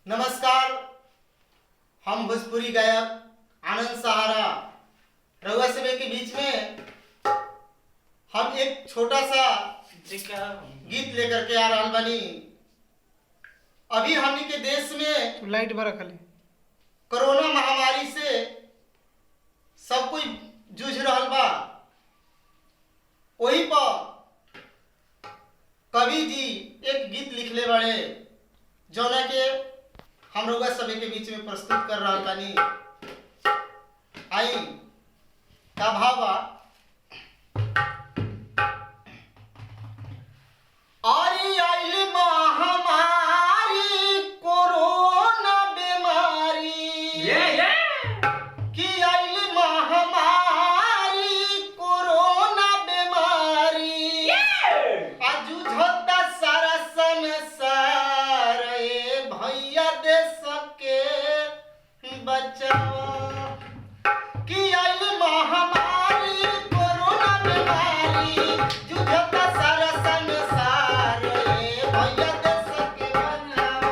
नमस्कार। हम भोजपुरी गायक आनंद सहारा रउआ सभे के बीच में हम एक छोटा सा गीत लेकर के आ रहा बानी। अभी हमनी के देश में लाइट बरा खाली कोरोना महामारी से सब कोई जूझ रहा बा। वही पर कवि जी एक गीत लिखले बड़े जौना के हम रउआ सभी के बीच में प्रस्तुत कर रहा बानी। आई का भाव बा। आरी आइल महामारी कोरोना बीमारी की आइल महामारी कोरोना बीमारी आजू झोता सारा संसार ए भैया दे सके बचाओ की आइल महामारी कोरोना बीमारी झोता सारा संसार ए भैया दे सके बचाओ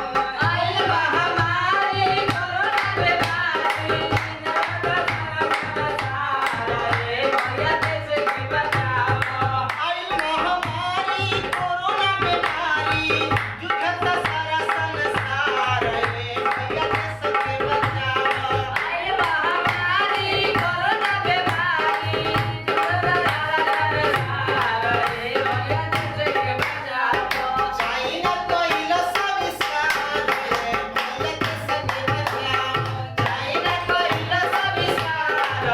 आइल महामारी कोरोना बीमारी झोता सारा संसार ए भैया दे सके बचाओ आइल महामारी कोरोना बीमारी झोता सारा संसार ए भैया दे सके बचाओ चाइना कोइला सविस्कार ए भैया दे सके बचाओ चाइना कोइला सविस्कार ए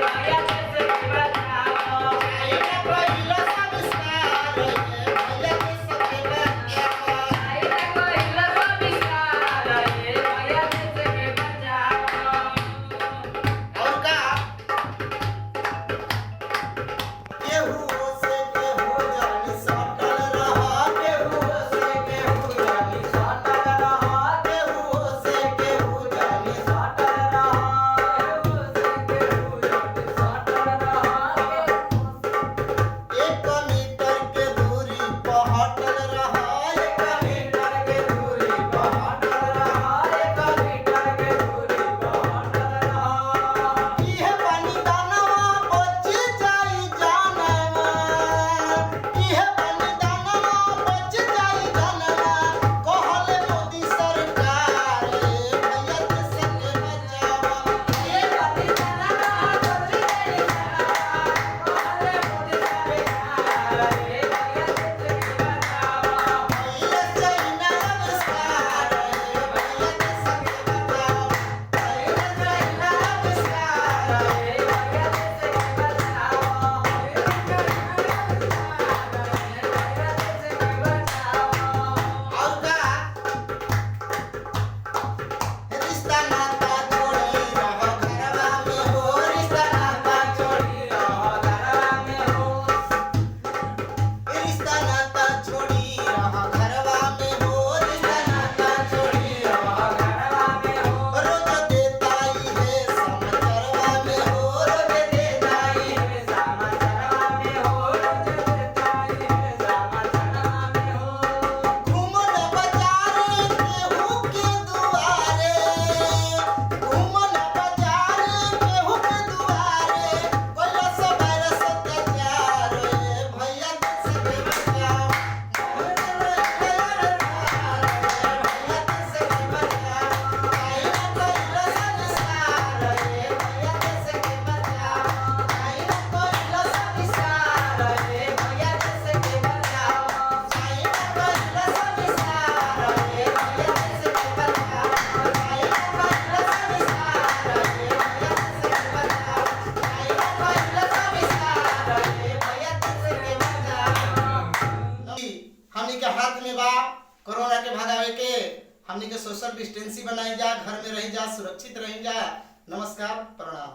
भैया दे सके बचाओ चाइना कोइला सविस्कार ए भैया दे सके बचाओ चाइना कोइला सविस्कार ए भैया दे सके बचाओ और का केहू से केहू जानी सटल रहा केहू से केहू जानी सटल रहा केहू से केहू जानी सटल रहा एक मीटर के दूरी पर हटल रहा एक मीटर के दूरी पर हटल रहा एक मीटर के दूरी पर हटल रहा इहे पानी दानवा बच जाई जानवा इहे पानी दानवा बच जाई जानवा कहले मोदी सरकार भैया दे सके बचावा ए बाती दाना बच जाई दाना कहले मोदी सरकार ए भैया दे सके बचाओ भैया चाइना नमस्कार भैया दे सके बचावा चाइना नमस्कार ए भैया दे सके बचाओ और का रिश्ता नाता जोड़ी रह घरवा में हो रिश्ता नाता जोड़ी रह घरवा में हो रिश्ता नाता जोड़ी रह घरवा में हो रिश्ता नाता जोड़ी रह घरवा में हो रोज देता ही है समाचारवा में हो रोज देता ही है समाचारवा में हो रोज देता ही है समाचारवा में हो घूमन बाजार केहू के दुआरे घूमन बाजार केहू के दुआरे कोइला सबर सत्याचार भैया दे सके बचाओ भैया दे सके बचाओ चाइना कोइला संस्कार भैया दे सके बचाओ चाइना कोइला संस्कार भैया दे सके बचाओ चाइना कोइला संस्कार भैया दे सके बचाओ चाइना कोइला संस्कार भैया दे सके बचाओ चाइना कोइला संस्कार भैया दे सके बचाओ हमनी के हाथ में बा कोरोना के भगावे के। हमनी के सोशल डिस्टेंसिंग बनाई जा, घर में रही जा, सुरक्षित रही जा। नमस्कार, प्रणाम।